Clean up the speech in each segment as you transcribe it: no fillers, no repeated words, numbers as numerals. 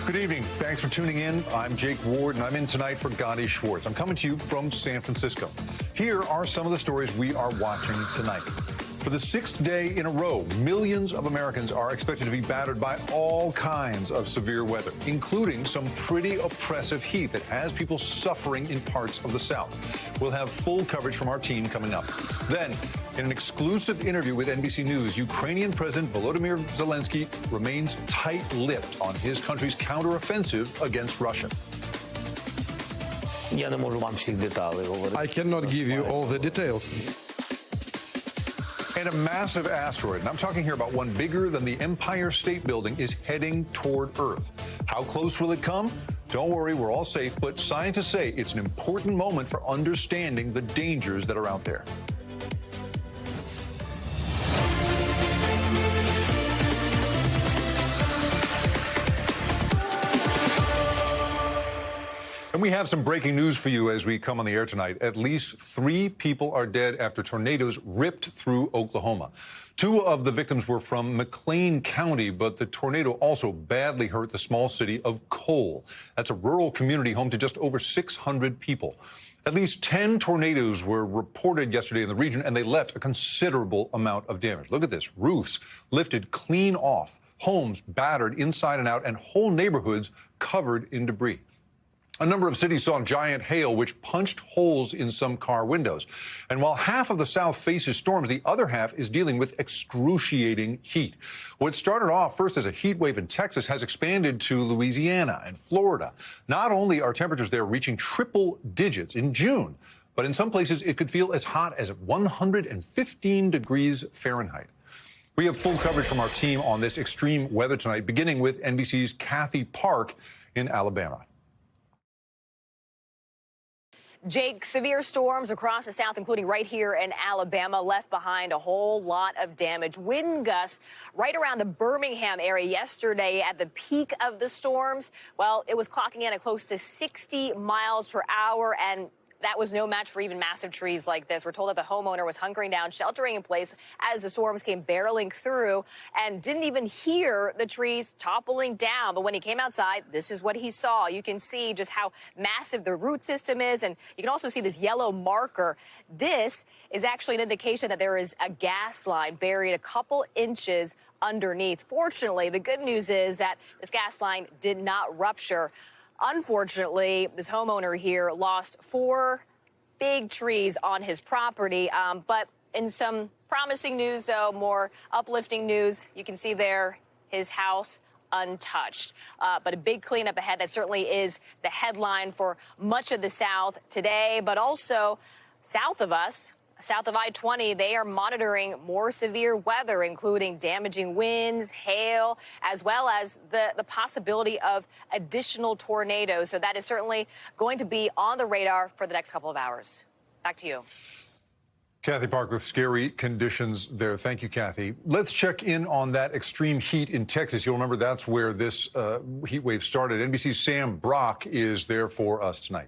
Good evening. Thanks for tuning in. I'm Jake Ward, and I'm in tonight for Gadi Schwartz. I'm coming to you from San Francisco. Here are some of the stories we are watching tonight. For the sixth day in a row, millions of Americans are expected to be battered by all kinds of severe weather, including some pretty oppressive heat that has people suffering in parts of the South. We'll have full coverage from our team coming up. Then, in an exclusive interview with NBC News, Ukrainian President Volodymyr Zelensky remains tight-lipped on his country's counteroffensive against Russia. I cannot give you all the details. And a massive asteroid, and I'm talking here about one bigger than the Empire State Building, is heading toward Earth. How close will it come? Don't worry, we're all safe, but scientists say it's an important moment for understanding the dangers that are out there. And we have some breaking news for you as we come on the air tonight. At least 3 people are dead after tornadoes ripped through Oklahoma. 2 of the victims were from McLean County, but the tornado also badly hurt the small city of Cole. That's a rural community home to just over 600 people. At least 10 tornadoes were reported yesterday in the region, and they left a considerable amount of damage. Look at this. Roofs lifted clean off, homes battered inside and out, and whole neighborhoods covered in debris. A number of cities saw giant hail, which punched holes in some car windows. And while half of the South faces storms, the other half is dealing with excruciating heat. What started off first as a heat wave in Texas has expanded to Louisiana and Florida. Not only are temperatures there reaching triple digits in June, but in some places it could feel as hot as 115 degrees Fahrenheit. We have full coverage from our team on this extreme weather tonight, beginning with NBC's Kathy Park in Alabama. Jake, severe storms across the South, including right here in Alabama, left behind a whole lot of damage. Wind gusts right around the Birmingham area yesterday at the peak of the storms. Well, it was clocking in at close to 60 miles per hour, and that was no match for even massive trees like this. We're told that the homeowner was hunkering down, sheltering in place as the storms came barreling through and didn't even hear the trees toppling down. But when he came outside, this is what he saw. You can see just how massive the root system is, and you can also see this yellow marker. This is actually an indication that there is a gas line buried a couple inches underneath. Fortunately, the good news is that this gas line did not rupture. Unfortunately, this homeowner here lost 4 big trees on his property. But in some promising news, though, more uplifting news, you can see there his house untouched. But a big cleanup ahead. That certainly is the headline for much of the South today, but also south of us. South of I-20, they are monitoring more severe weather, including damaging winds, hail, as well as the possibility of additional tornadoes. So that is certainly going to be on the radar for the next couple of hours. Back to you. Kathy Park with scary conditions there. Thank you, Kathy. Let's check in on that extreme heat in Texas. You'll remember that's where this heat wave started. NBC's Sam Brock is there for us tonight.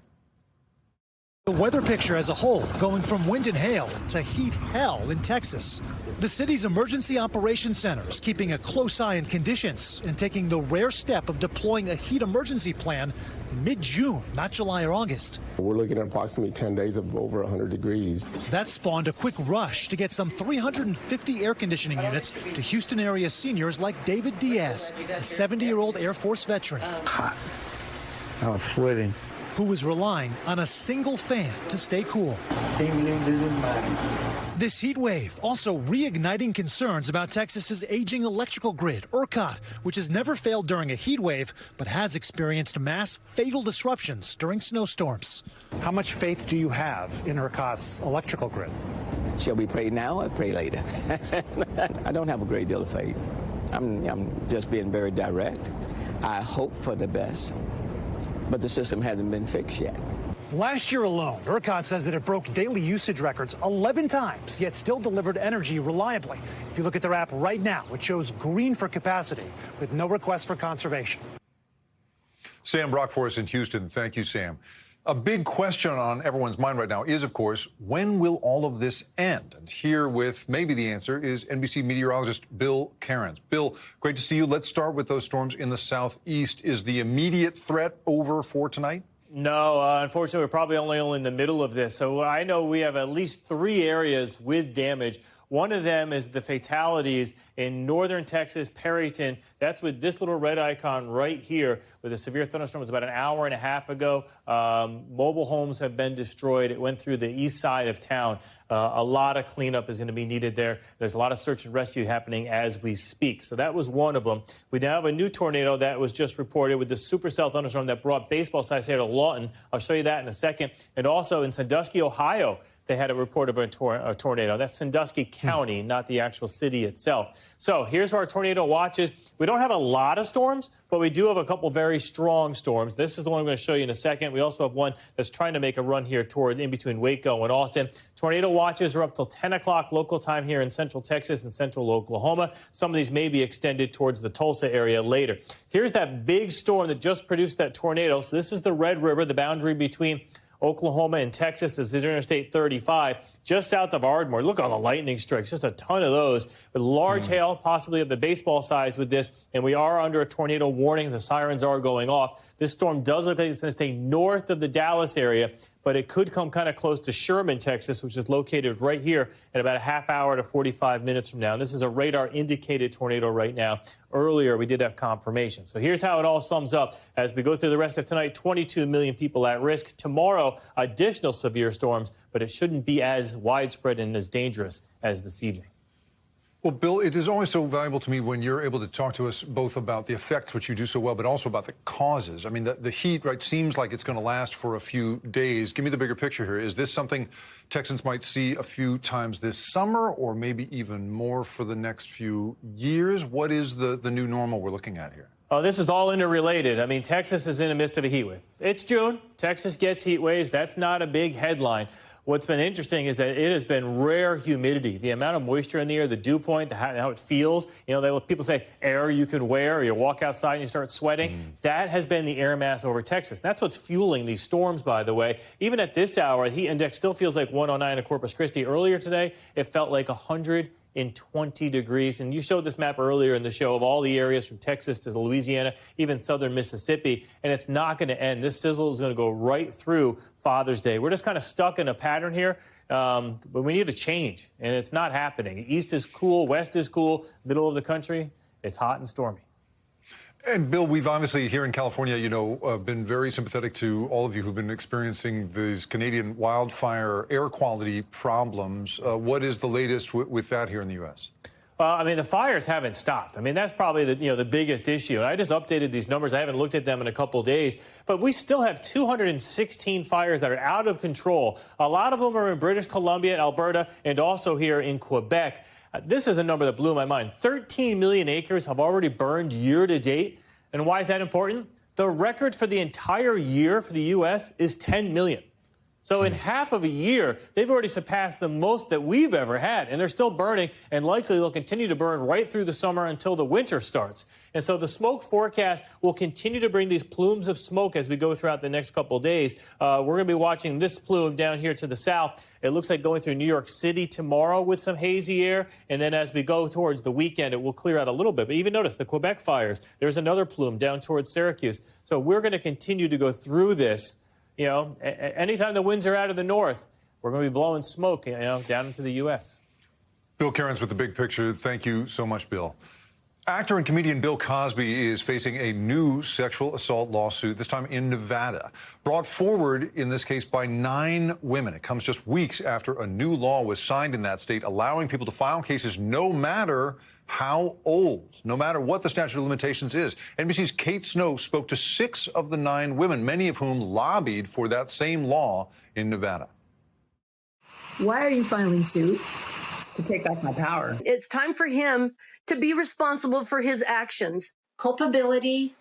The weather picture as a whole going from wind and hail to heat hell in Texas. The city's emergency operations center is keeping a close eye on conditions and taking the rare step of deploying a heat emergency plan in mid-June, not July or August. We're looking at approximately 10 days of over 100 degrees. That spawned a quick rush to get some 350 air conditioning units to Houston area seniors like David Diaz, a 70-year-old Air Force veteran. Hot. I was sweating. Who was relying on a single fan to stay cool. This heat wave also reigniting concerns about Texas's aging electrical grid, ERCOT, which has never failed during a heat wave, but has experienced mass fatal disruptions during snowstorms. How much faith do you have in ERCOT's electrical grid? Shall we pray now or pray later? I don't have a great deal of faith. I'm just being very direct. I hope for the best, but the system hasn't been fixed yet. Last year alone, ERCOT says that it broke daily usage records 11 times, yet still delivered energy reliably. If you look at their app right now, it shows green for capacity with no request for conservation. Sam Brock for us in Houston. Thank you, Sam. A big question on everyone's mind right now is, of course, when will all of this end? And here with maybe the answer is NBC meteorologist Bill Cairns. Bill, great to see you. Let's start with those storms in the southeast. Is the immediate threat over for tonight? No, unfortunately, we're probably only in the middle of this. So I know we have at least 3 areas with damage. One of them is the fatalities in northern Texas, Perryton. That's with this little red icon right here with a severe thunderstorm. It was about an hour and a half ago. Mobile homes have been destroyed. It went through the east side of town. A lot of cleanup is going to be needed there. There's a lot of search and rescue happening as we speak. So that was one of them. We now have a new tornado that was just reported with the supercell thunderstorm that brought baseball-sized hail to Lawton. I'll show you that in a second. And also in Sandusky, Ohio, they had a report of a tornado. That's Sandusky County, not the actual city itself. So here's our tornado watches. We don't have a lot of storms, but we do have a couple very strong storms. This is the one I'm going to show you in a second. We also have one that's trying to make a run here towards in between Waco and Austin. Tornado watches are up till 10 o'clock local time here in central Texas and central Oklahoma. Some of these may be extended towards the Tulsa area later. Here's that big storm that just produced that tornado. So this is the Red River, the boundary between Oklahoma and Texas. This is Interstate 35, just south of Ardmore. Look at all the lightning strikes, just a ton of those, with large hail, possibly of the baseball size with this. And we are under a tornado warning. The sirens are going off. This storm does look like it's going to stay north of the Dallas area, but it could come kind of close to Sherman, Texas, which is located right here in about a half hour to 45 minutes from now. And this is a radar-indicated tornado right now. Earlier, we did have confirmation. So here's how it all sums up. As we go through the rest of tonight, 22 million people at risk. Tomorrow, additional severe storms, but it shouldn't be as widespread and as dangerous as this evening. Well, Bill, it is always so valuable to me when you're able to talk to us both about the effects, which you do so well, but also about the causes. I mean, the heat, right, seems like it's going to last for a few days. Give me the bigger picture here. Is this something Texans might see a few times this summer or maybe even more for the next few years? What is the new normal we're looking at here? Oh, this is all interrelated. I mean, Texas is in the midst of a heat wave. It's June. Texas gets heat waves. That's not a big headline. What's been interesting is that it has been rare humidity. The amount of moisture in the air, the dew point, how it feels. You know, people say air you can wear, or you walk outside and you start sweating. That has been the air mass over Texas. That's what's fueling these storms, by the way. Even at this hour, the heat index still feels like 109 in Corpus Christi. Earlier today, it felt like 120 degrees. And you showed this map earlier in the show of all the areas from Texas to Louisiana, even southern Mississippi. And it's not going to end. This sizzle is going to go right through Father's Day. We're just kind of stuck in a pattern here, but we need a change. And it's not happening. East is cool, west is cool, middle of the country, it's hot and stormy. And, Bill, we've obviously here in California, you know, been very sympathetic to all of you who've been experiencing these Canadian wildfire air quality problems. What is the latest with that here in the U.S.? Well, I mean, the fires haven't stopped. I mean, that's probably the biggest issue. And I just updated these numbers. I haven't looked at them in a couple of days. But we still have 216 fires that are out of control. A lot of them are in British Columbia, Alberta, and also here in Quebec. This is a number that blew my mind. 13 million acres have already burned year to date. And why is that important? The record for the entire year for the U.S. is 10 million. So in half of a year, they've already surpassed the most that we've ever had. And they're still burning, and likely they'll continue to burn right through the summer until the winter starts. And so the smoke forecast will continue to bring these plumes of smoke as we go throughout the next couple of days. We're going to be watching this plume down here to the south. It looks like going through New York City tomorrow with some hazy air. And then as we go towards the weekend, it will clear out a little bit. But even notice the Quebec fires. There's another plume down towards Syracuse. So we're going to continue to go through this. You know, anytime the winds are out of the north, we're going to be blowing smoke, you know, down into the U.S. Bill Cairns with the big picture. Thank you so much, Bill. Actor and comedian Bill Cosby is facing a new sexual assault lawsuit, this time in Nevada. Brought forward in this case by 9 women. It comes just weeks after a new law was signed in that state, allowing people to file cases no matter how old, no matter what the statute of limitations is. NBC's Kate Snow spoke to 6 of the 9 women, many of whom lobbied for that same law in Nevada. Why are you filing suit? To take back my power. It's time for him to be responsible for his actions. Culpability,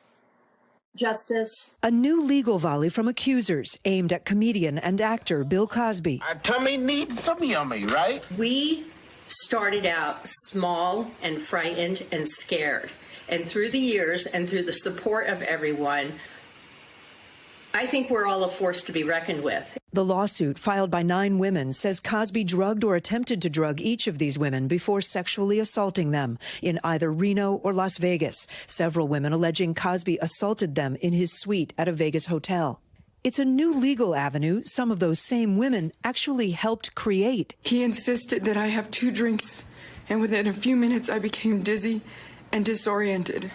justice. A new legal volley from accusers aimed at comedian and actor Bill Cosby. Our tummy needs some yummy, right? We started out small and frightened and scared. And through the years and through the support of everyone, I think we're all a force to be reckoned with. The lawsuit, filed by 9 women, says Cosby drugged or attempted to drug each of these women before sexually assaulting them in either Reno or Las Vegas. Several women alleging Cosby assaulted them in his suite at a Vegas hotel. It's a new legal avenue some of those same women actually helped create. He insisted that I have 2 drinks, and within a few minutes I became dizzy and disoriented.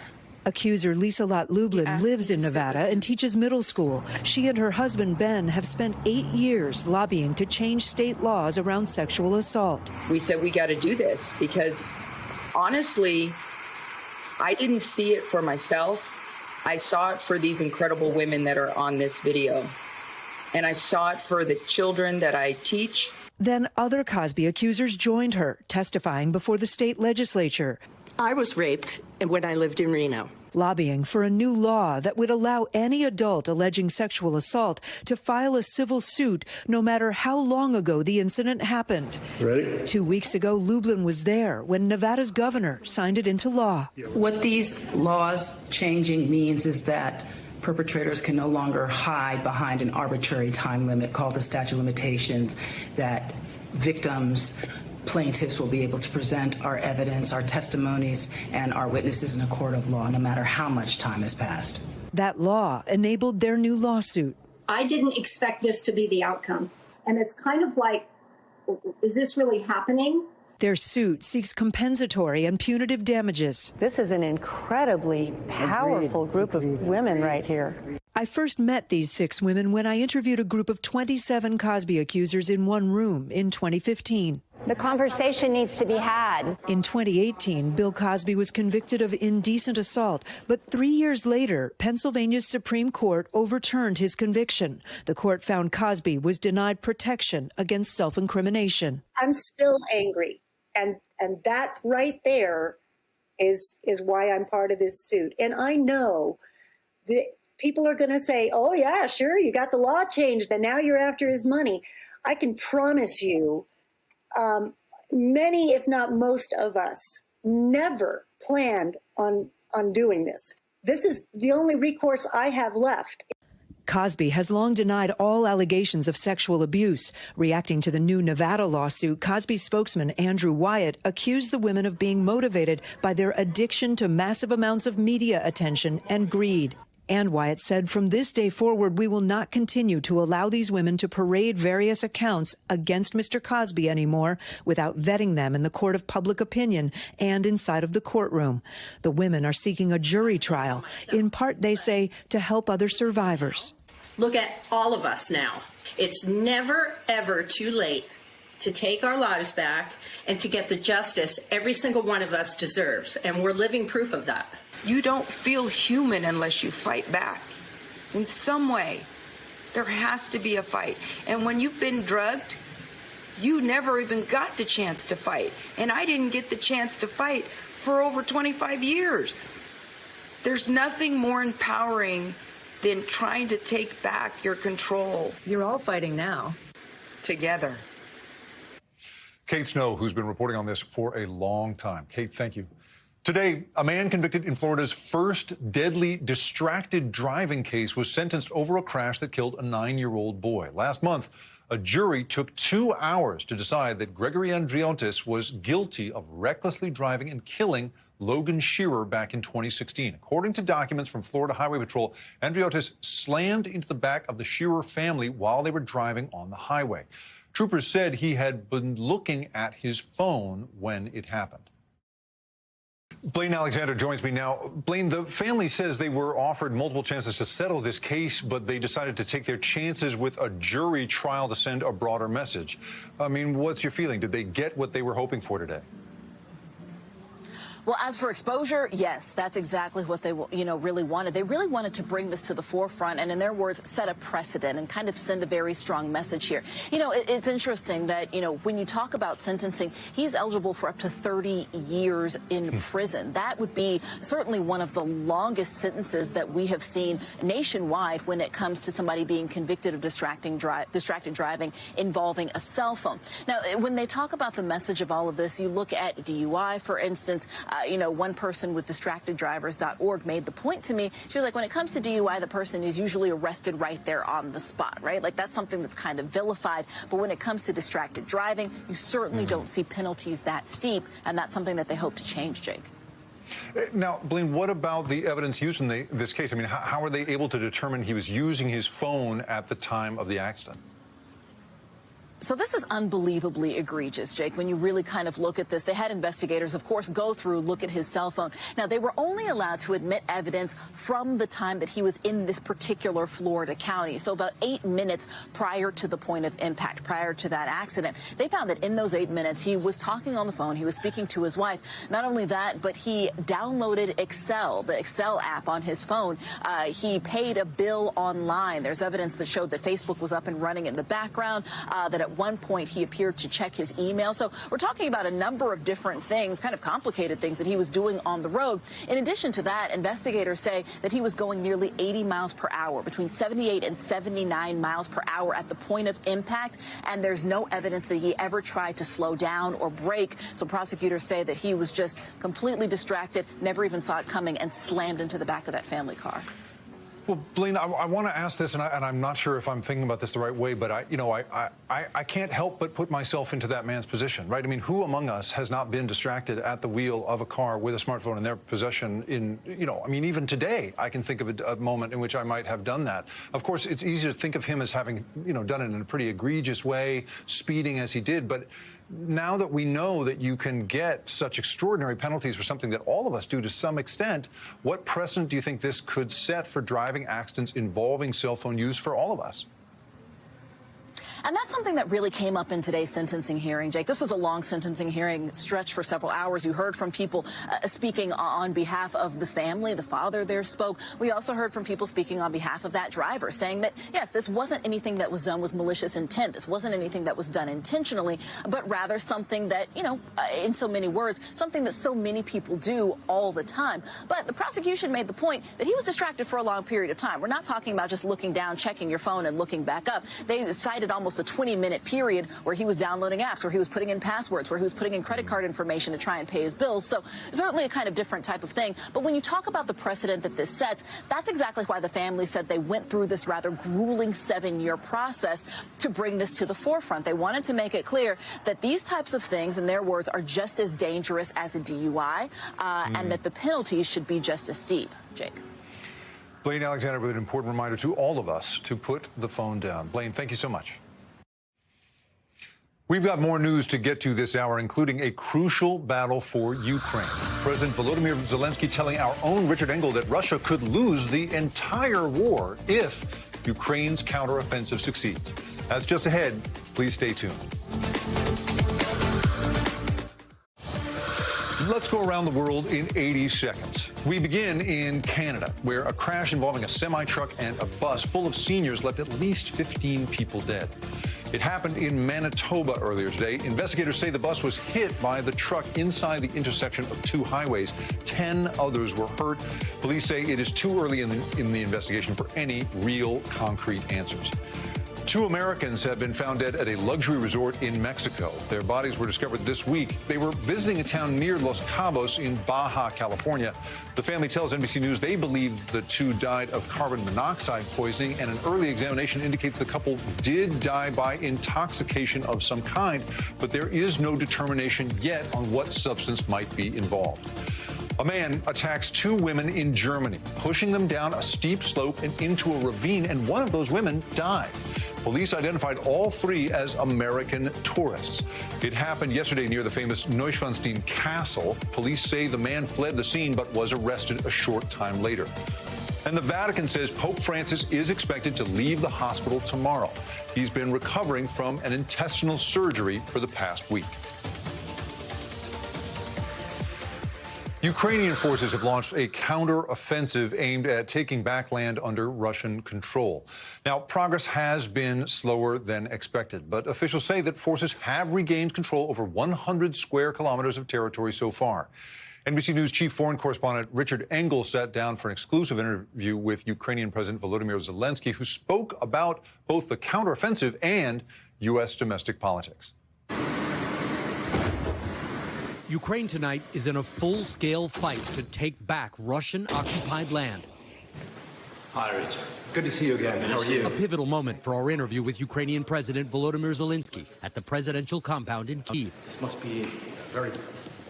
Accuser Lisa Lott Lublin lives in Nevada and teaches middle school. She and her husband, Ben, have spent 8 years lobbying to change state laws around sexual assault. We said we got to do this because, honestly, I didn't see it for myself. I saw it for these incredible women that are on this video. And I saw it for the children that I teach. Then other Cosby accusers joined her, testifying before the state legislature. I was raped when I lived in Reno. Lobbying for a new law that would allow any adult alleging sexual assault to file a civil suit no matter how long ago the incident happened. Ready? 2 weeks ago, Lublin was there when Nevada's governor signed it into law. What these laws changing means is that perpetrators can no longer hide behind an arbitrary time limit called the statute of limitations, that victims, plaintiffs will be able to present our evidence, our testimonies, and our witnesses in a court of law, no matter how much time has passed. That law enabled their new lawsuit. I didn't expect this to be the outcome. And it's kind of like, is this really happening? Their suit seeks compensatory and punitive damages. This is an incredibly powerful group of women right here. I first met these 6 women when I interviewed a group of 27 Cosby accusers in one room in 2015. The conversation needs to be had. In 2018, Bill Cosby was convicted of indecent assault, but 3 years later, Pennsylvania's Supreme Court overturned his conviction. The court found Cosby was denied protection against self-incrimination. I'm still angry, and that right there is why I'm part of this suit. And I know that people are going to say, oh, yeah, sure, you got the law changed, and now you're after his money. I can promise you, many, if not most of us, never planned on doing this. This is the only recourse I have left. Cosby has long denied all allegations of sexual abuse. Reacting to the new Nevada lawsuit, Cosby spokesman Andrew Wyatt accused the women of being motivated by their addiction to massive amounts of media attention and greed. And Wyatt said, from this day forward, we will not continue to allow these women to parade various accounts against Mr. Cosby anymore without vetting them in the court of public opinion and inside of the courtroom. The women are seeking a jury trial, in part, they say, to help other survivors. Look at all of us now. It's never, ever too late to take our lives back and to get the justice every single one of us deserves. And we're living proof of that. You don't feel human unless you fight back. In some way, there has to be a fight. And when you've been drugged, you never even got the chance to fight. And I didn't get the chance to fight for over 25 years. There's nothing more empowering than trying to take back your control. You're all fighting now. Together. Kate Snow, who's been reporting on this for a long time. Kate, thank you. Today, a man convicted in Florida's first deadly distracted driving case was sentenced over a crash that killed a 9-year-old boy. Last month, a jury took 2 hours to decide that Gregory Andriotis was guilty of recklessly driving and killing Logan Shearer back in 2016. According to documents from Florida Highway Patrol, Andriotis slammed into the back of the Shearer family while they were driving on the highway. Troopers said he had been looking at his phone when it happened. Blaine Alexander joins me now. Blaine, the family says they were offered multiple chances to settle this case, but they decided to take their chances with a jury trial to send a broader message. I mean, what's your feeling? Did they get what they were hoping for today? Well, as for exposure, yes, that's exactly what they, really wanted. They really wanted to bring this to the forefront and, in their words, set a precedent and kind of send a very strong message here. It's interesting that, when you talk about sentencing, he's eligible for up to 30 years in prison. That would be certainly one of the longest sentences that we have seen nationwide when it comes to somebody being convicted of distracted driving involving a cell phone. Now, when they talk about the message of all of this, you look at DUI, for instance. One person with distracteddrivers.org made the point to me. She was like, when it comes to DUI, the person is usually arrested right there on the spot, right? Like, that's something that's kind of vilified. But when it comes to distracted driving, you certainly don't see penalties that steep, and that's something that they hope to change, Jake. Now, Blaine, what about the evidence used in this case? I mean, how are they able to determine he was using his phone at the time of the accident? So this is unbelievably egregious, Jake, when you really kind of look at this. They had investigators, of course, go through, look at his cell phone. Now, they were only allowed to admit evidence from the time that he was in this particular Florida county. So about 8 minutes prior to the point of impact, prior to that accident. They found that in those 8 minutes, he was talking on the phone. He was speaking to his wife. Not only that, but he downloaded Excel, the Excel app on his phone. He paid a bill online. There's evidence that showed that Facebook was up and running in the background, that at one point he appeared to check his email. So we're talking about a number of different things, kind of complicated things that he was doing on the road. In addition to that, investigators say that he was going nearly 80 miles per hour, between 78 and 79 miles per hour at the point of impact. And there's no evidence that he ever tried to slow down or brake. So prosecutors say that he was just completely distracted, never even saw it coming, and slammed into the back of that family car. Well, Blaine, I want to ask this, and I'm not sure if I'm thinking about this the right way, but I can't help but put myself into that man's position, right? I mean, who among us has not been distracted at the wheel of a car with a smartphone in their possession I mean, even today, I can think of a moment in which I might have done that. Of course, it's easy to think of him as having, done it in a pretty egregious way, speeding as he did, but now that we know that you can get such extraordinary penalties for something that all of us do to some extent, what precedent do you think this could set for driving accidents involving cell phone use for all of us? And that's something that really came up in today's sentencing hearing, Jake. This was a long sentencing hearing, stretched for several hours. You heard from people speaking on behalf of the family. The father there spoke. We also heard from people speaking on behalf of that driver, saying that, yes, this wasn't anything that was done with malicious intent. This wasn't anything that was done intentionally, but rather something that, in so many words, something that so many people do all the time. But the prosecution made the point that he was distracted for a long period of time. We're not talking about just looking down, checking your phone, and looking back up. They cited almost a 20-minute period where he was downloading apps, where he was putting in passwords, where he was putting in credit card information to try and pay his bills. So certainly a kind of different type of thing. But when you talk about the precedent that this sets, that's exactly why the family said they went through this rather grueling 7-year process to bring this to the forefront. They wanted to make it clear that these types of things, in their words, are just as dangerous as a DUI, and that the penalties should be just as steep. Jake. Blaine Alexander with an important reminder to all of us to put the phone down. Blaine, thank you so much. We've got more news to get to this hour, including a crucial battle for Ukraine. President Volodymyr Zelensky telling our own Richard Engel that Russia could lose the entire war if Ukraine's counteroffensive succeeds. That's just ahead. Please stay tuned. Let's go around the world in 80 seconds. We begin in Canada, where a crash involving a semi-truck and a bus full of seniors left at least 15 people dead. It happened in Manitoba earlier today. Investigators say the bus was hit by the truck inside the intersection of two highways. 10 others were hurt. Police say it is too early in the investigation for any real concrete answers. 2 Americans have been found dead at a luxury resort in Mexico. Their bodies were discovered this week. They were visiting a town near Los Cabos in Baja California. The family tells NBC News they believe the 2 died of carbon monoxide poisoning, and an early examination indicates the couple did die by intoxication of some kind, but there is no determination yet on what substance might be involved. A man attacks 2 women in Germany, pushing them down a steep slope and into a ravine, and one of those women died. Police identified all 3 as American tourists. It happened yesterday near the famous Neuschwanstein Castle. Police say the man fled the scene but was arrested a short time later. And the Vatican says Pope Francis is expected to leave the hospital tomorrow. He's been recovering from an intestinal surgery for the past week. Ukrainian forces have launched a counter-offensive aimed at taking back land under Russian control. Now, progress has been slower than expected, but officials say that forces have regained control over 100 square kilometers of territory so far. NBC News chief foreign correspondent Richard Engel sat down for an exclusive interview with Ukrainian President Volodymyr Zelensky, who spoke about both the counteroffensive and U.S. domestic politics. Ukraine tonight is in a full-scale fight to take back Russian-occupied land. Hi, Richard. Good to see you again. How are you? A pivotal moment for our interview with Ukrainian President Volodymyr Zelensky at the presidential compound in Kyiv. This must be a very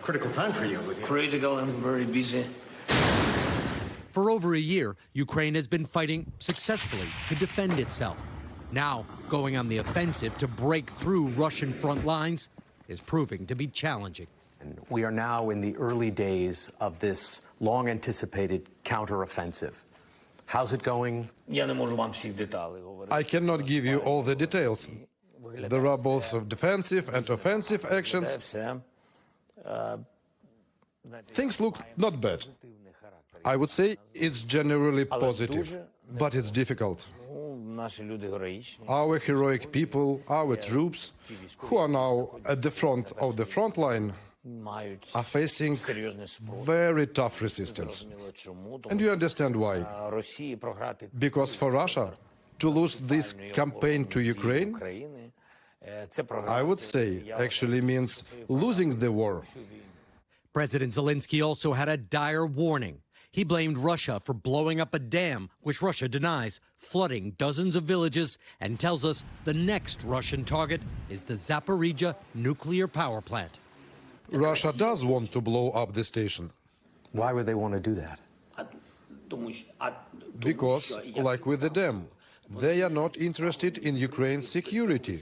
critical time for you. Critical and very busy. For over a year, Ukraine has been fighting successfully to defend itself. Now, going on the offensive to break through Russian front lines is proving to be challenging. We are now in the early days of this long-anticipated counteroffensive. How's it going? I cannot give you all the details. There are both defensive and offensive actions. Things look not bad. I would say it's generally positive, but it's difficult. Our heroic people, our troops, who are now at the front of the front line, are facing very tough resistance. And you understand why. Because for Russia to lose this campaign to Ukraine, I would say, actually means losing the war. President Zelensky also had a dire warning. He blamed Russia for blowing up a dam, which Russia denies, flooding dozens of villages, and tells us the next Russian target is the Zaporizhzhia nuclear power plant. Russia does want to blow up the station. Why would they want to do that? Because, like with the dam, they are not interested in Ukraine's security.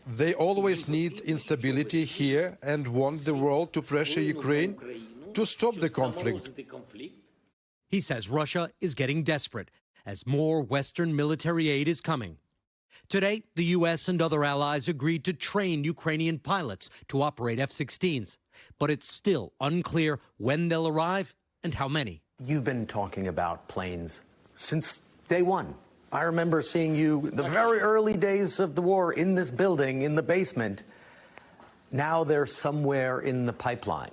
They always need instability here and want the world to pressure Ukraine to stop the conflict. He says Russia is getting desperate as more Western military aid is coming. Today, the U.S. and other allies agreed to train Ukrainian pilots to operate F-16s, but it's still unclear when they'll arrive and how many. You've been talking about planes since day one. I remember seeing you the very early days of the war in this building, in the basement. Now they're somewhere in the pipeline.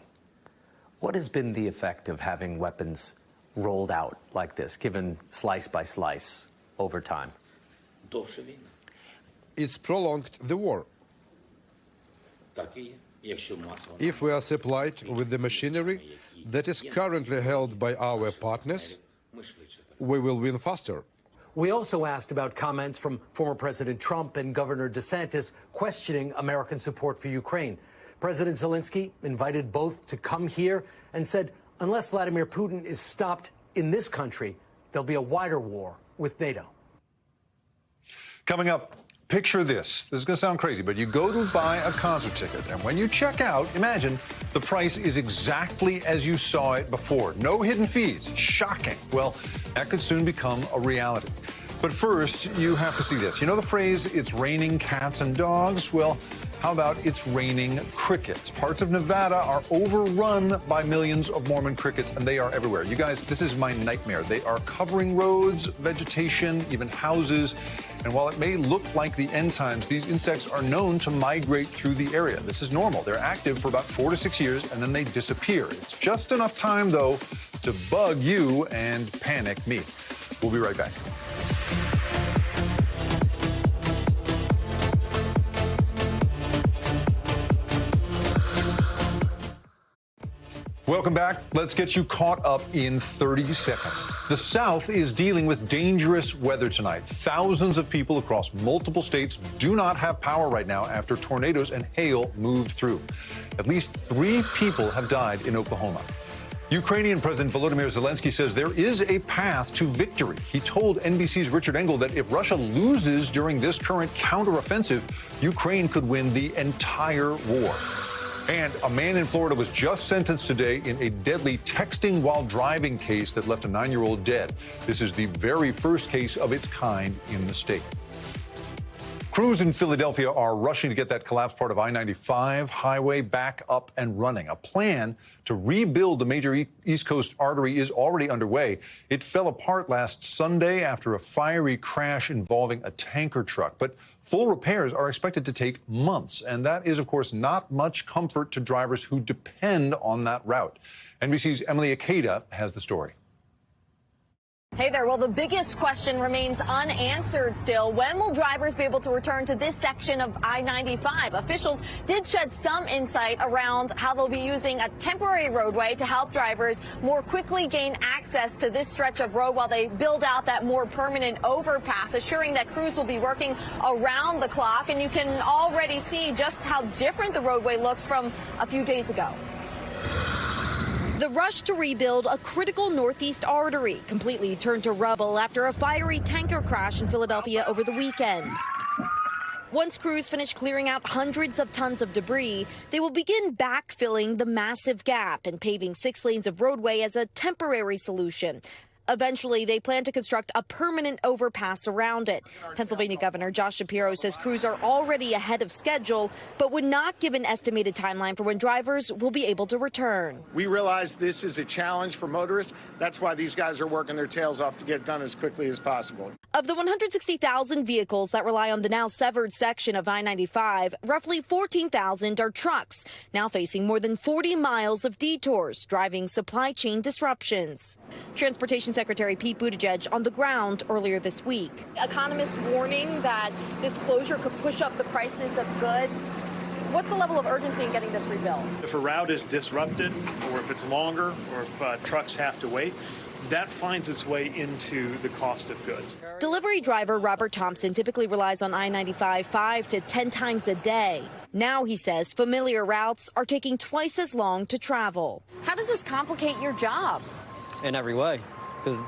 What has been the effect of having weapons rolled out like this, given slice by slice over time? It's prolonged the war. If we are supplied with the machinery that is currently held by our partners, we will win faster. We also asked about comments from former President Trump and Governor DeSantis questioning American support for Ukraine. President Zelensky invited both to come here and said unless Vladimir Putin is stopped in this country, there'll be a wider war with NATO. Coming up, picture this. This is going to sound crazy, but you go to buy a concert ticket, and when you check out, imagine the price is exactly as you saw it before. No hidden fees. Shocking. Well, that could soon become a reality. But first, you have to see this. You know the phrase, it's raining cats and dogs? Well, how about it's raining crickets? Parts of Nevada are overrun by millions of Mormon crickets, and they are everywhere. You guys, this is my nightmare. They are covering roads, vegetation, even houses. And while it may look like the end times, these insects are known to migrate through the area. This is normal. They're active for about 4 to 6 years, and then they disappear. It's just enough time, though, to bug you and panic me. We'll be right back. Welcome back. Let's get you caught up in 30 seconds. The South is dealing with dangerous weather tonight. Thousands of people across multiple states do not have power right now after tornadoes and hail moved through. At least 3 people have died in Oklahoma. Ukrainian President Volodymyr Zelensky says there is a path to victory. He told NBC's Richard Engel that if Russia loses during this current counteroffensive, Ukraine could win the entire war. And a man in Florida was just sentenced today in a deadly texting while driving case that left a 9-year-old dead. This is the very first case of its kind in the state. Crews in Philadelphia are rushing to get that collapsed part of I-95 highway back up and running. A plan to rebuild the major East Coast artery is already underway. It fell apart last Sunday after a fiery crash involving a tanker truck. But full repairs are expected to take months. And that is, of course, not much comfort to drivers who depend on that route. NBC's Emily Akeda has the story. Hey there. Well, the biggest question remains unanswered still. When will drivers be able to return to this section of I-95? Officials did shed some insight around how they'll be using a temporary roadway to help drivers more quickly gain access to this stretch of road while they build out that more permanent overpass, assuring that crews will be working around the clock. And you can already see just how different the roadway looks from a few days ago. The rush to rebuild a critical northeast artery completely turned to rubble after a fiery tanker crash in Philadelphia over the weekend. Once crews finish clearing out hundreds of tons of debris, they will begin backfilling the massive gap and paving 6 lanes of roadway as a temporary solution. Eventually, they plan to construct a permanent overpass around it. Pennsylvania Governor Josh Shapiro says crews are already ahead of schedule, but would not give an estimated timeline for when drivers will be able to return. We realize this is a challenge for motorists. That's why these guys are working their tails off to get it done as quickly as possible. Of the 160,000 vehicles that rely on the now severed section of I-95, roughly 14,000 are trucks, now facing more than 40 miles of detours, driving supply chain disruptions. Transportation Secretary Pete Buttigieg on the ground earlier this week. Economists warning that this closure could push up the prices of goods. What's the level of urgency in getting this rebuilt? If a route is disrupted, or if it's longer, or if trucks have to wait, that finds its way into the cost of goods. Delivery driver Robert Thompson typically relies on I-95 5 to 10 times a day. Now, he says, familiar routes are taking twice as long to travel. How does this complicate your job? In every way, because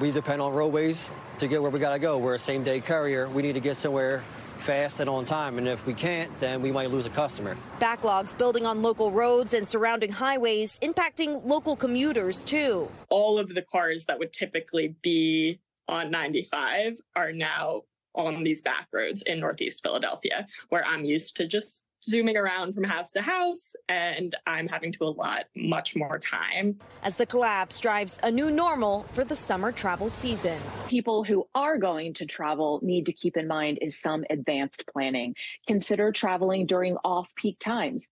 we depend on roadways to get where we got to go. We're a same-day courier. We need to get somewhere fast and on time, and if we can't, then we might lose a customer. Backlogs building on local roads and surrounding highways, impacting local commuters, too. All of the cars that would typically be on 95 are now on these back roads in Northeast Philadelphia, where I'm used to just zooming around from house to house, and I'm having to allot much more time. As the collapse drives a new normal for the summer travel season. People who are going to travel need to keep in mind is some advanced planning. Consider traveling during off-peak times.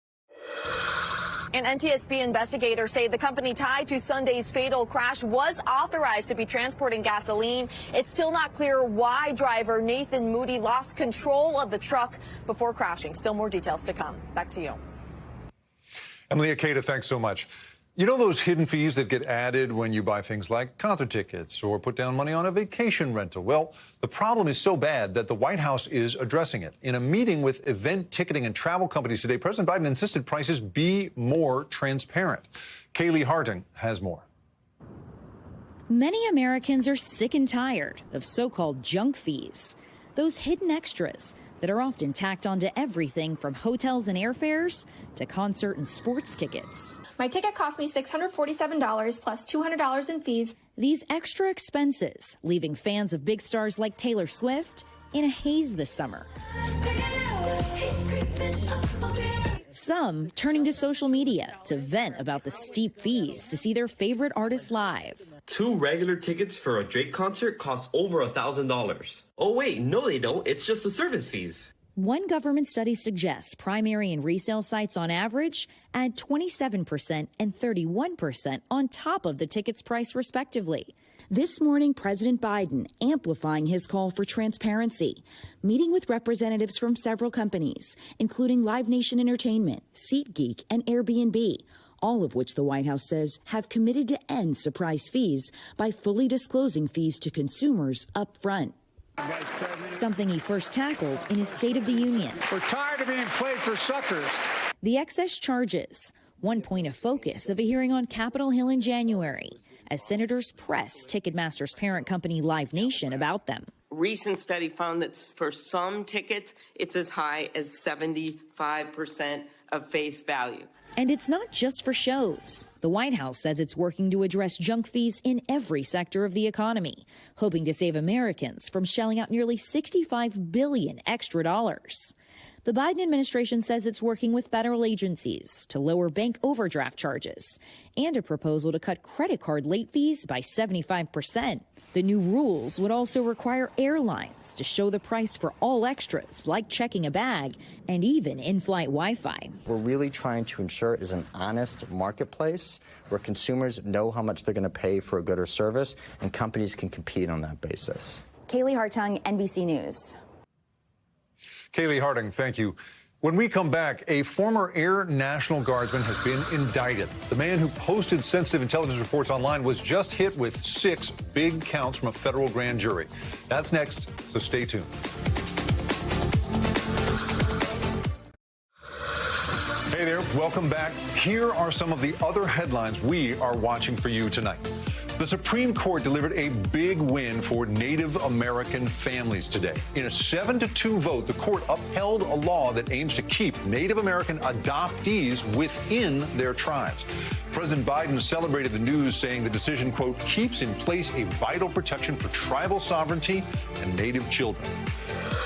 And NTSB investigators say the company tied to Sunday's fatal crash was authorized to be transporting gasoline. It's still not clear why driver Nathan Moody lost control of the truck before crashing. Still more details to come. Back to you. Emily Akeda, thanks so much. You know those hidden fees that get added when you buy things like concert tickets or put down money on a vacation rental? Well, the problem is so bad that the White House is addressing it. In a meeting with event ticketing and travel companies today, President Biden insisted prices be more transparent. Kaylee Harding has more. Many Americans are sick and tired of so-called junk fees, those hidden extras that are often tacked onto everything from hotels and airfares to concert and sports tickets. My ticket cost me $647 plus $200 in fees. These extra expenses leaving fans of big stars like Taylor Swift in a haze this summer. Some turning to social media to vent about the steep fees to see their favorite artists live. 2 regular tickets for a Drake concert cost over $1,000. Oh wait, no they don't, it's just the service fees. One government study suggests primary and resale sites on average add 27% and 31% on top of the ticket's price respectively. This morning, President Biden amplifying his call for transparency, meeting with representatives from several companies, including Live Nation Entertainment, SeatGeek, and Airbnb, all of which the White House says have committed to end surprise fees by fully disclosing fees to consumers up front. Something he first tackled in his State of the Union. We're tired of being played for suckers. The excess charges, one point of focus of a hearing on Capitol Hill in January, as senators press Ticketmaster's parent company Live Nation about them. Recent study found that for some tickets, it's as high as 75% of face value. And it's not just for shows. The White House says it's working to address junk fees in every sector of the economy, hoping to save Americans from shelling out nearly $65 billion extra dollars. The Biden administration says it's working with federal agencies to lower bank overdraft charges and a proposal to cut credit card late fees by 75%. The new rules would also require airlines to show the price for all extras, like checking a bag and even in-flight Wi-Fi. We're really trying to ensure it is an honest marketplace where consumers know how much they're going to pay for a good or service, and companies can compete on that basis. Kaylee Hartung, NBC News. Kaylee Harding, thank you. When we come back, a former Air National Guardsman has been indicted. The man who posted sensitive intelligence reports online was just hit with 6 big counts from a federal grand jury. That's next, so stay tuned. Hey there, welcome back. Here are some of the other headlines we are watching for you tonight. The Supreme Court delivered a big win for Native American families today. In a 7-2 vote, the court upheld a law that aims to keep Native American adoptees within their tribes. President Biden celebrated the news, saying the decision, quote, keeps in place a vital protection for tribal sovereignty and Native children.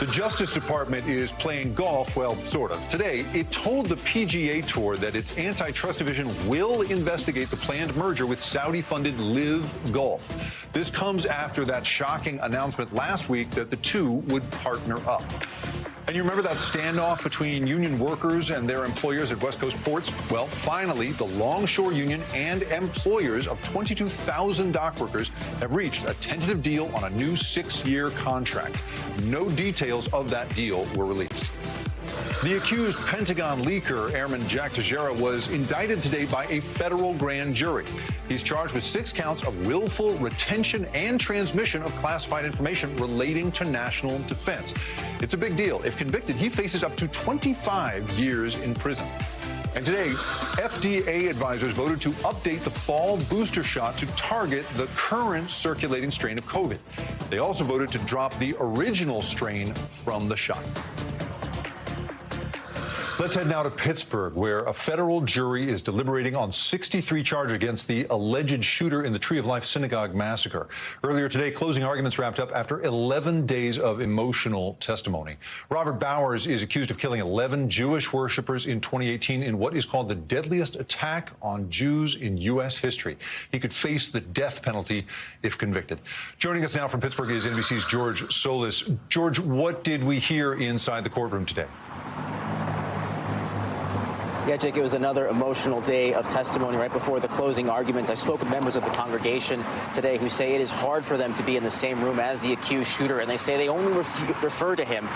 The Justice Department is playing golf, well, sort of. Today, it told the PGA Tour that its antitrust division will investigate the planned merger with Saudi-funded Live Golf. This comes after that shocking announcement last week that the two would partner up. And you remember that standoff between union workers and their employers at West Coast ports? Well, finally, the Longshore Union and employers of 22,000 dock workers have reached a tentative deal on a new 6-year contract. No details of that deal were released. The accused Pentagon leaker, Airman Jack Teixeira, was indicted today by a federal grand jury. He's charged with 6 counts of willful retention and transmission of classified information relating to national defense. It's a big deal. If convicted, he faces up to 25 years in prison. And today, FDA advisors voted to update the fall booster shot to target the current circulating strain of COVID. They also voted to drop the original strain from the shot. Let's head now to Pittsburgh, where a federal jury is deliberating on 63 charges against the alleged shooter in the Tree of Life Synagogue massacre. Earlier today, closing arguments wrapped up after 11 days of emotional testimony. Robert Bowers is accused of killing 11 Jewish worshipers in 2018 in what is called the deadliest attack on Jews in U.S. history. He could face the death penalty if convicted. Joining us now from Pittsburgh is NBC's George Solis. George, what did we hear inside the courtroom today? Yeah, Jake, it was another emotional day of testimony right before the closing arguments. I spoke with members of the congregation today who say it is hard for them to be in the same room as the accused shooter, and they say they only refer to him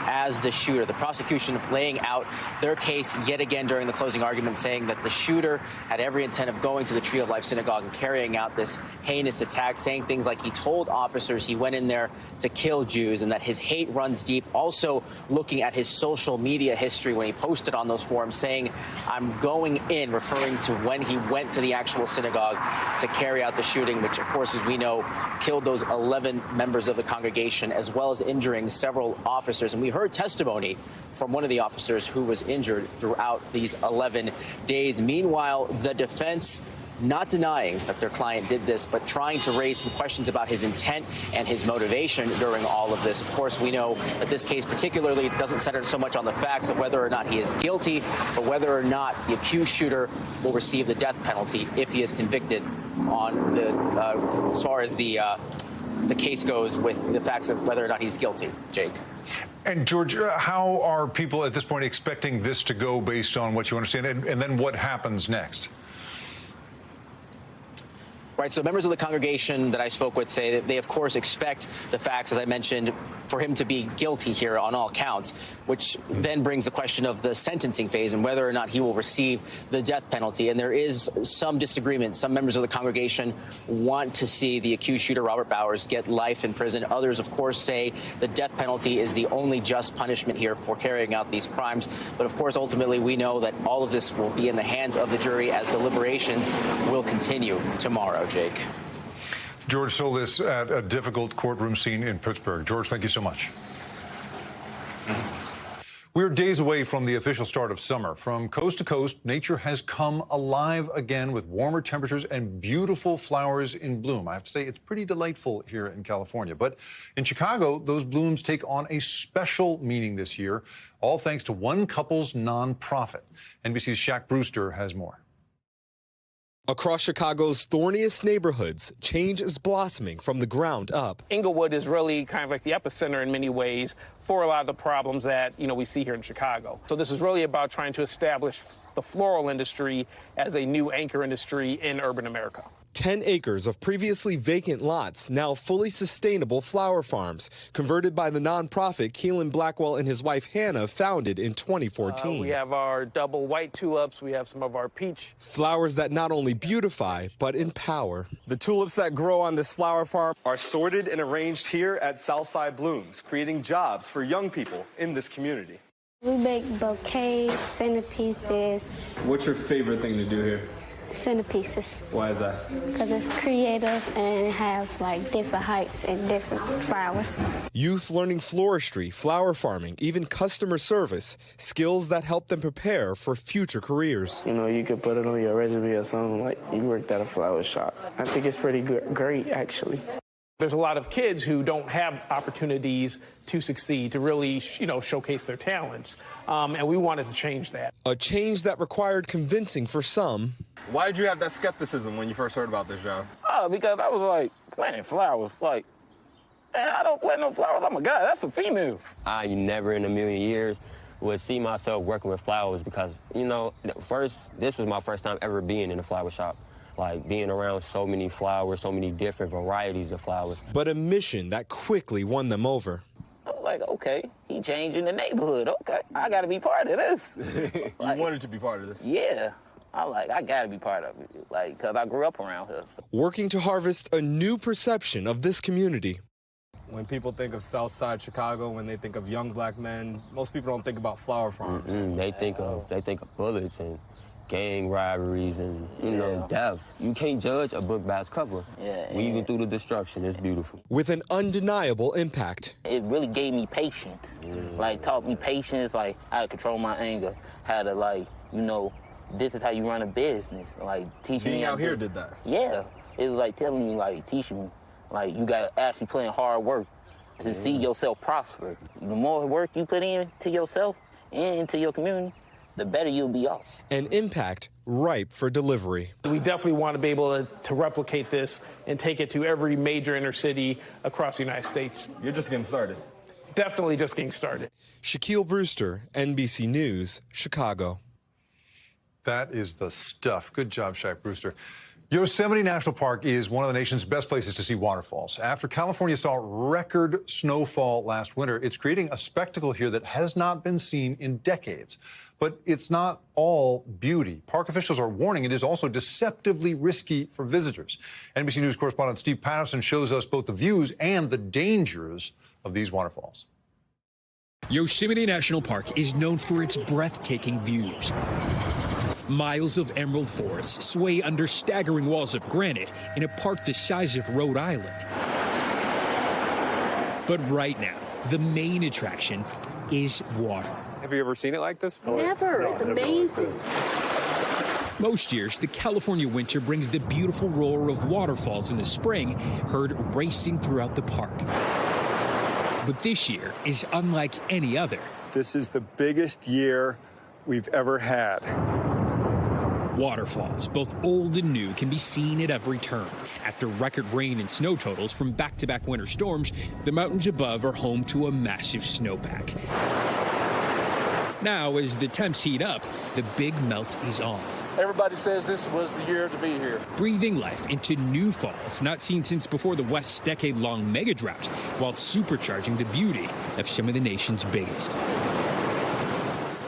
as the shooter. The prosecution laying out their case yet again during the closing argument, saying that the shooter had every intent of going to the Tree of Life Synagogue and carrying out this heinous attack, saying things like he told officers he went in there to kill Jews and that his hate runs deep. Also looking at his social media history when he posted on those forums saying, I'm going in, referring to when he went to the actual synagogue to carry out the shooting, which, of course, as we know, killed those 11 members of the congregation, as well as injuring several officers. And we heard testimony from one of the officers who was injured throughout these 11 days. Meanwhile, the defense not denying that their client did this, but trying to raise some questions about his intent and his motivation during all of this. Of course, we know that this case particularly doesn't center so much on the facts of whether or not he is guilty, but whether or not the accused shooter will receive the death penalty if he is convicted on the as far as the case goes with the facts of whether or not he's guilty. Jake. And George, how are people at this point expecting this to go based on what you understand? And then what happens next? Right, so members of the congregation that I spoke with say that they, of course, expect the facts, as I mentioned, for him to be guilty here on all counts, which then brings the question of the sentencing phase and whether or not he will receive the death penalty. And there is some disagreement. Some members of the congregation want to see the accused shooter, Robert Bowers, get life in prison. Others, of course, say the death penalty is the only just punishment here for carrying out these crimes. But, of course, ultimately, we know that all of this will be in the hands of the jury as deliberations will continue tomorrow. Jake. George Solis at a difficult courtroom scene in Pittsburgh. George, thank you so much. We're days away from the official start of summer. From coast to coast, nature has come alive again with warmer temperatures and beautiful flowers in bloom. I have to say, it's pretty delightful here in California. But in Chicago, those blooms take on a special meaning this year, all thanks to one couple's nonprofit. NBC's Shaq Brewster has more. Across Chicago's thorniest neighborhoods, change is blossoming from the ground up. Inglewood is really kind of like the epicenter in many ways for a lot of the problems that, we see here in Chicago. So this is really about trying to establish the floral industry as a new anchor industry in urban America. 10 acres of previously vacant lots, now fully sustainable flower farms, converted by the nonprofit Keelan Blackwell and his wife Hannah founded in 2014. We have our double white tulips, we have some of our peach. Flowers that not only beautify, but empower. The tulips that grow on this flower farm are sorted and arranged here at Southside Blooms, creating jobs for young people in this community. We make bouquets, centerpieces. What's your favorite thing to do here? Centerpieces. Why is that? Because it's creative and have like different heights and different flowers. Youth learning floristry, flower farming, even customer service, skills that help them prepare for future careers. You could put it on your resume or something like you worked at a flower shop. I think it's pretty great, actually. There's a lot of kids who don't have opportunities to succeed, to really, showcase their talents. And we wanted to change that. A change that required convincing for some. Why did you have that skepticism when you first heard about this job? Oh, because I was like, planting flowers. Like, man, I don't plant no flowers. I'm a guy. That's for females. I never in a million years would see myself working with flowers because, this was my first time ever being in a flower shop. Like being around so many flowers, so many different varieties of flowers. But a mission that quickly won them over. I was like, okay, he changing the neighborhood. Okay, I got to be part of this. You wanted to be part of this? Yeah. I got to be part of it, because I grew up around here. Working to harvest a new perception of this community. When people think of Southside Chicago, when they think of young black men, most people don't think about flower farms. They think of bullets and gang rivalries and, death. You can't judge a book by its cover. Weaving through the destruction, it's beautiful. With an undeniable impact. It really gave me patience. Taught me patience, how to control my anger, how to, this is how you run a business. Teaching me. Being out here did that? Yeah. It was telling me, teaching me. You got to actually put in hard work to see yourself prosper. The more work you put in to yourself and into your community, the better you'll be off. An impact ripe for delivery. We definitely want to be able to replicate this and take it to every major inner city across the United States. You're just getting started. Definitely just getting started. Shaquille Brewster, NBC News, Chicago. That is the stuff. Good job, Shaq Brewster. Yosemite National Park is one of the nation's best places to see waterfalls. After California saw record snowfall last winter, it's creating a spectacle here that has not been seen in decades. But it's not all beauty. Park officials are warning it is also deceptively risky for visitors. NBC News correspondent Steve Patterson shows us both the views and the dangers of these waterfalls. Yosemite National Park is known for its breathtaking views. Miles of emerald forest sway under staggering walls of granite in a park the size of Rhode Island. But right now, the main attraction is water. Have you ever seen it like this before? Never. It's amazing. Most years, the California winter brings the beautiful roar of waterfalls in the spring, heard racing throughout the park. But this year is unlike any other. This is the biggest year we've ever had. Waterfalls, both old and new, can be seen at every turn. After record rain and snow totals from back-to-back winter storms, the mountains above are home to a massive snowpack. Now, as the temps heat up, the big melt is on. Everybody says this was the year to be here. Breathing life into new falls, not seen since before the West's decade-long mega drought, while supercharging the beauty of some of the nation's biggest.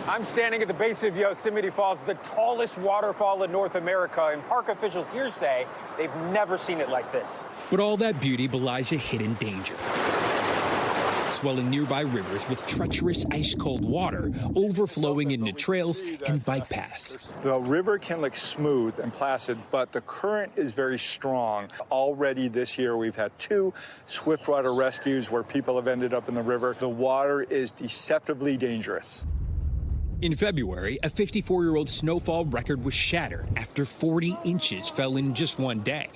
I'm standing at the base of Yosemite Falls, the tallest waterfall in North America, and park officials here say they've never seen it like this. But all that beauty belies a hidden danger. Swelling nearby rivers with treacherous ice-cold water overflowing into trails and bike paths. The river can look smooth and placid, but the current is very strong. Already this year, we've had 2 swiftwater rescues where people have ended up in the river. The water is deceptively dangerous. In February, a 54-year-old snowfall record was shattered after 40 inches fell in just one day.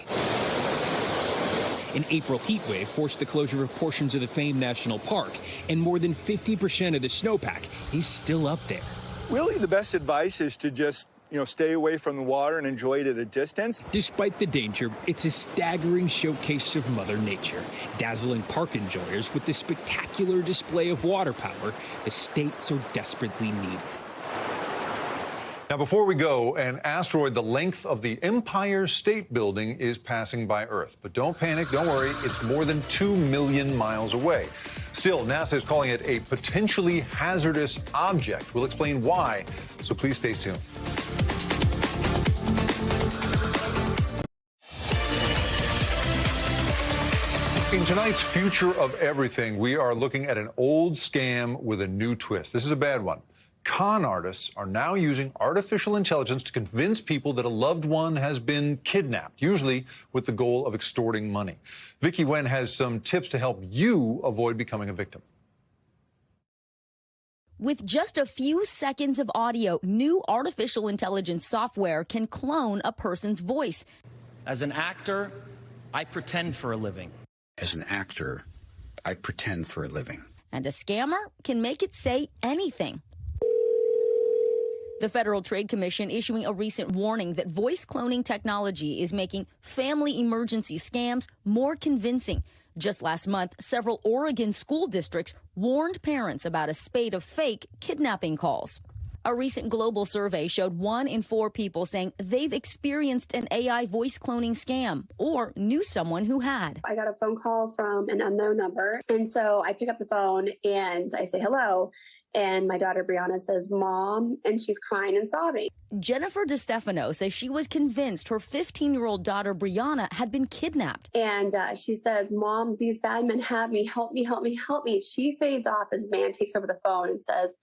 An April heat wave forced the closure of portions of the famed national park, and more than 50% of the snowpack is still up there. Really, the best advice is to just, stay away from the water and enjoy it at a distance. Despite the danger, it's a staggering showcase of Mother Nature, dazzling park enjoyers with the spectacular display of water power the state so desperately needed. Now, before we go, an asteroid the length of the Empire State Building is passing by Earth. But don't panic, don't worry, it's more than 2 million miles away. Still, NASA is calling it a potentially hazardous object. We'll explain why, so please stay tuned. In tonight's Future of Everything, we are looking at an old scam with a new twist. This is a bad one. Con artists are now using artificial intelligence to convince people that a loved one has been kidnapped, usually with the goal of extorting money. Vicki Wen has some tips to help you avoid becoming a victim. With just a few seconds of audio, new artificial intelligence software can clone a person's voice. As an actor, I pretend for a living. As an actor, I pretend for a living. And a scammer can make it say anything. The Federal Trade Commission issuing a recent warning that voice cloning technology is making family emergency scams more convincing. Just last month, several Oregon school districts warned parents about a spate of fake kidnapping calls. A recent global survey showed 1 in 4 people saying they've experienced an AI voice cloning scam or knew someone who had. I got a phone call from an unknown number, and so I pick up the phone and I say hello. And my daughter, Brianna, says, Mom, and she's crying and sobbing. Jennifer DeStefano says she was convinced her 15-year-old daughter, Brianna, had been kidnapped. And she says, Mom, these bad men have me. Help me, help me, help me. She fades off as the man takes over the phone and says,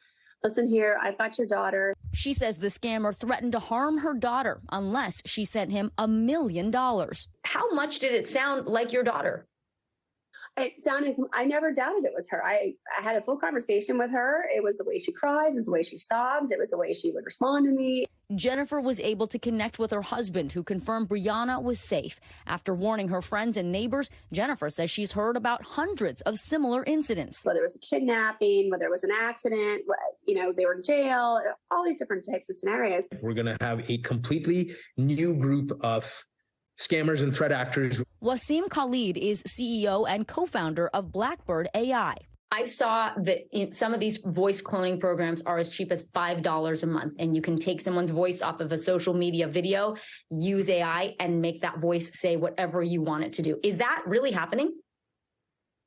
listen here, I've got your daughter. She says the scammer threatened to harm her daughter unless she sent him $1 million. How much did it sound like your daughter? It sounded, I never doubted it was her. I had a full conversation with her. It was the way she cries, it was the way she sobs, it was the way she would respond to me. Jennifer was able to connect with her husband, who confirmed Brianna was safe. After warning her friends and neighbors, Jennifer says she's heard about hundreds of similar incidents. Whether it was a kidnapping, whether it was an accident, they were in jail, all these different types of scenarios. We're going to have a completely new group of scammers and threat actors. Wasim Khalid is CEO and co-founder of Blackbird AI. I saw that some of these voice cloning programs are as cheap as $5 a month, and you can take someone's voice off of a social media video, use AI, and make that voice say whatever you want it to do. Is that really happening?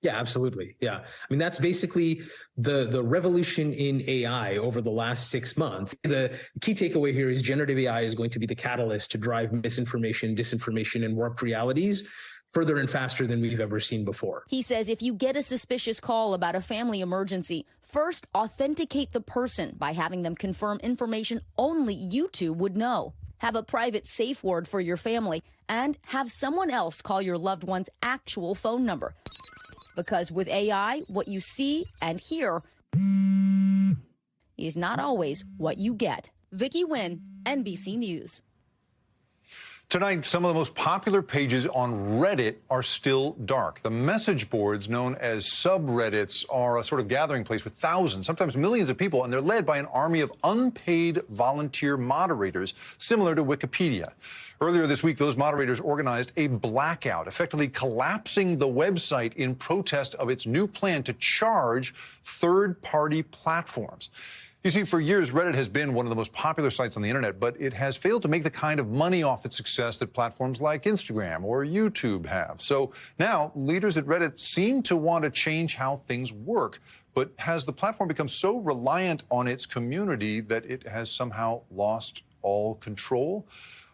Yeah, absolutely. Yeah. I mean, that's basically the revolution in AI over the last 6 months. The key takeaway here is generative AI is going to be the catalyst to drive misinformation, disinformation, and warped realities further and faster than we've ever seen before. He says if you get a suspicious call about a family emergency, first authenticate the person by having them confirm information only you two would know. Have a private safe word for your family, and have someone else call your loved one's actual phone number. Because with AI, what you see and hear is not always what you get. Vicki Wen, NBC News. Tonight, some of the most popular pages on Reddit are still dark. The message boards, known as subreddits, are a sort of gathering place with thousands, sometimes millions of people, and they're led by an army of unpaid volunteer moderators, similar to Wikipedia. Earlier this week, those moderators organized a blackout, effectively collapsing the website in protest of its new plan to charge third-party platforms. You see, for years, Reddit has been one of the most popular sites on the internet, but it has failed to make the kind of money off its success that platforms like Instagram or YouTube have. So now, leaders at Reddit seem to want to change how things work. But has the platform become so reliant on its community that it has somehow lost all control?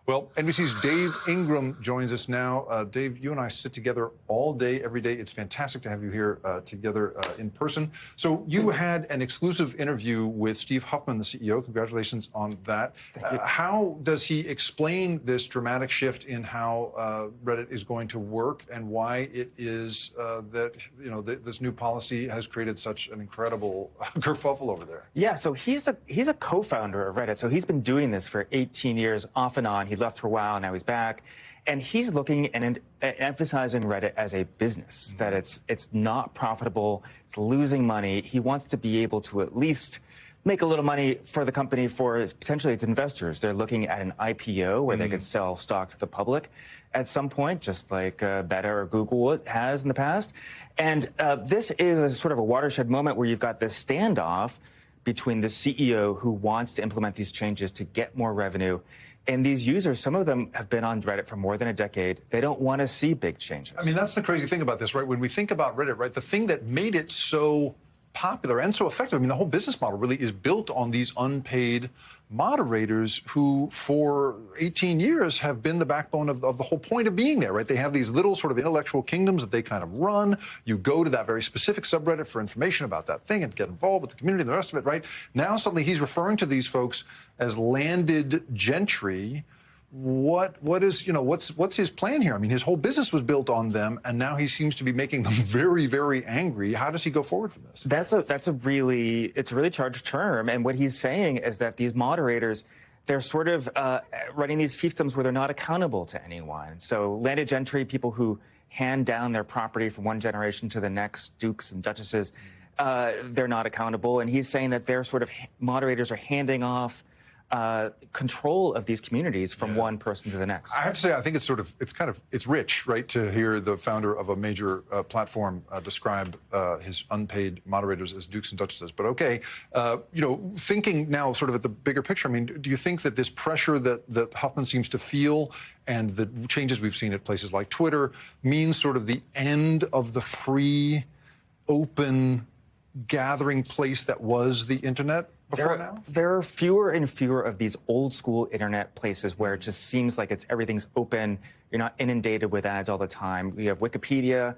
Well, NBC's Dave Ingram joins us now. Dave, you and I sit together all day, every day. It's fantastic to have you here together in person. So you had an exclusive interview with Steve Huffman, the CEO. Congratulations on that. How does he explain this dramatic shift in how Reddit is going to work and why it is that, you know, this new policy has created such an incredible kerfuffle over there? Yeah, so he's a co-founder of Reddit. So he's been doing this for 18 years off and on. He left for a while, now he's back. And he's looking and emphasizing Reddit as a business, that it's not profitable, it's losing money. He wants to be able to at least make a little money for the company, for potentially its investors. They're looking at an IPO where they could sell stock to the public at some point, just like Meta or Google has in the past. And this is a sort of a watershed moment where you've got this standoff between the CEO who wants to implement these changes to get more revenue. And these users, some of them have been on Reddit for more than a decade. They don't want to see big changes. I mean, that's the crazy thing about this, right? When we think about Reddit, right, the thing that made it so popular and so effective, I mean, the whole business model really is built on these unpaid moderators who, for 18 years, have been the backbone of the whole point of being there, right? They have these little sort of intellectual kingdoms that they kind of run. You go to that very specific subreddit for information about that thing and get involved with the community and the rest of it, right? Now suddenly he's referring to these folks as landed gentry. What is, you know, what's his plan here? I mean, his whole business was built on them, and now he seems to be making them very, very angry. How does he go forward from this? It's a really charged term, and what he's saying is that these moderators, they're sort of running these fiefdoms where they're not accountable to anyone. So landed gentry, people who hand down their property from one generation to the next, dukes and duchesses, they're not accountable, and he's saying that their sort of moderators are handing off control of these communities from one person to the next. I have to say, I think it's rich, right, to hear the founder of a major platform describe his unpaid moderators as dukes and duchesses. But okay, you know, thinking now sort of at the bigger picture, I mean, do you think that this pressure that Huffman seems to feel and the changes we've seen at places like Twitter means sort of the end of the free, open, gathering place that was the internet? There are fewer and fewer of these old school internet places where it just seems like everything's open. You're not inundated with ads all the time. We have Wikipedia,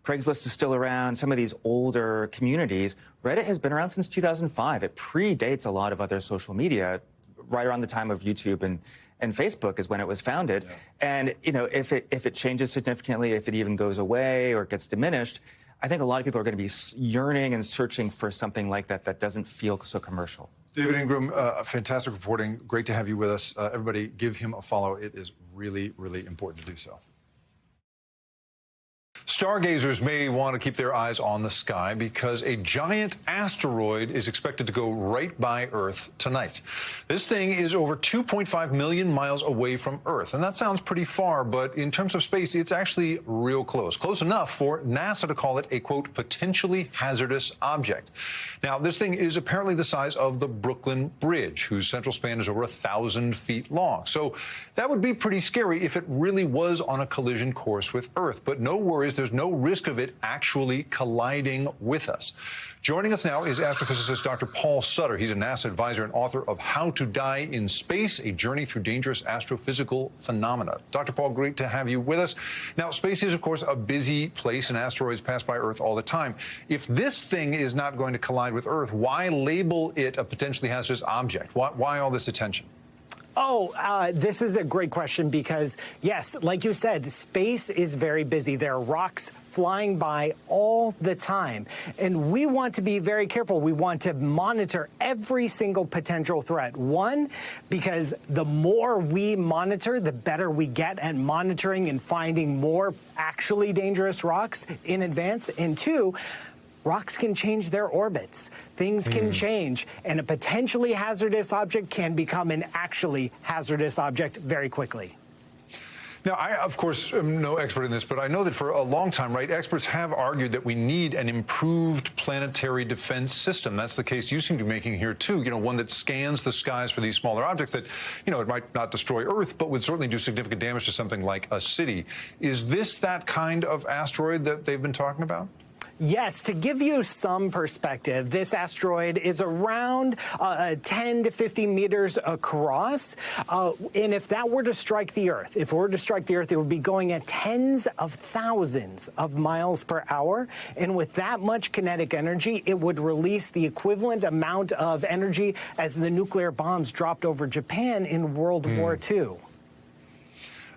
Craigslist is still around, some of these older communities. Reddit has been around since 2005. It predates a lot of other social media. Right around the time of YouTube and Facebook is when it was founded. Yeah. And, you know, if it changes significantly, if it even goes away or gets diminished, I think a lot of people are going to be yearning and searching for something like that that doesn't feel so commercial. David Ingram, fantastic reporting. Great to have you with us. Everybody, give him a follow. It is really, really important to do so. Stargazers may want to keep their eyes on the sky because a giant asteroid is expected to go right by Earth tonight. This thing is over 2.5 million miles away from Earth, and that sounds pretty far, but in terms of space, it's actually real close. Close enough for NASA to call it a, quote, potentially hazardous object. Now, this thing is apparently the size of the Brooklyn Bridge, whose central span is over 1,000 feet long. So that would be pretty scary if it really was on a collision course with Earth, but no worries. There's no risk of it actually colliding with us. Joining us now is astrophysicist Dr. Paul Sutter. He's a NASA advisor and author of How to Die in Space, A Journey Through Dangerous Astrophysical Phenomena. Dr. Paul, great to have you with us. Now, space is, of course, a busy place, and asteroids pass by Earth all the time. If this thing is not going to collide with Earth, why label it a potentially hazardous object? Why all this attention? This is a great question because, yes, like you said, space is very busy. There are rocks flying by all the time. And we want to be very careful. We want to monitor every single potential threat. One, because the more we monitor, the better we get at monitoring and finding more actually dangerous rocks in advance. And two, rocks can change their orbits. Things can change, and a potentially hazardous object can become an actually hazardous object very quickly. Now, I, of course, am no expert in this, but I know that for a long time, right, experts have argued that we need an improved planetary defense system. That's the case you seem to be making here, too, you know, one that scans the skies for these smaller objects that, you know, it might not destroy Earth, but would certainly do significant damage to something like a city. Is this that kind of asteroid that they've been talking about? Yes, to give you some perspective, this asteroid is around 10 to 50 meters across. And if that were to strike the Earth, it would be going at tens of thousands of miles per hour. And with that much kinetic energy, it would release the equivalent amount of energy as the nuclear bombs dropped over Japan in World War II.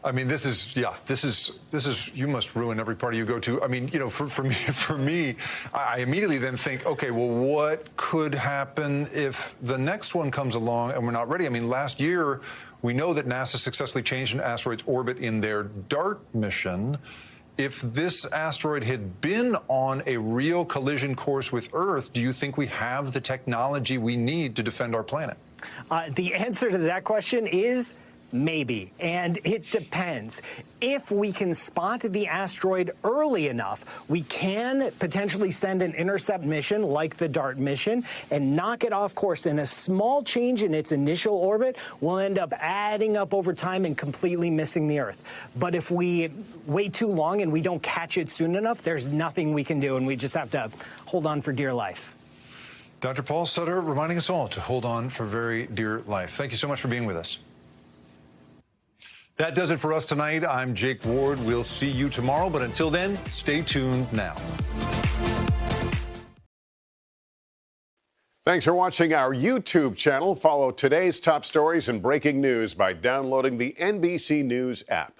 I mean, this is, you must ruin every party you go to. I mean, you know, for me, I immediately then think, okay, well, what could happen if the next one comes along and we're not ready? I mean, last year, we know that NASA successfully changed an asteroid's orbit in their DART mission. If this asteroid had been on a real collision course with Earth, do you think we have the technology we need to defend our planet? The answer to that question is maybe, and it depends. If we can spot the asteroid early enough, we can potentially send an intercept mission like the DART mission and knock it off course. And a small change in its initial orbit will end up adding up over time and completely missing the Earth. But if we wait too long and we don't catch it soon enough, there's nothing we can do, and we just have to hold on for dear life. Dr. Paul Sutter reminding us all to hold on for very dear life. Thank you so much for being with us. That does it for us tonight. I'm Jake Ward. We'll see you tomorrow, but until then, stay tuned now. Thanks for watching our YouTube channel. Follow today's top stories and breaking news by downloading the NBC News app.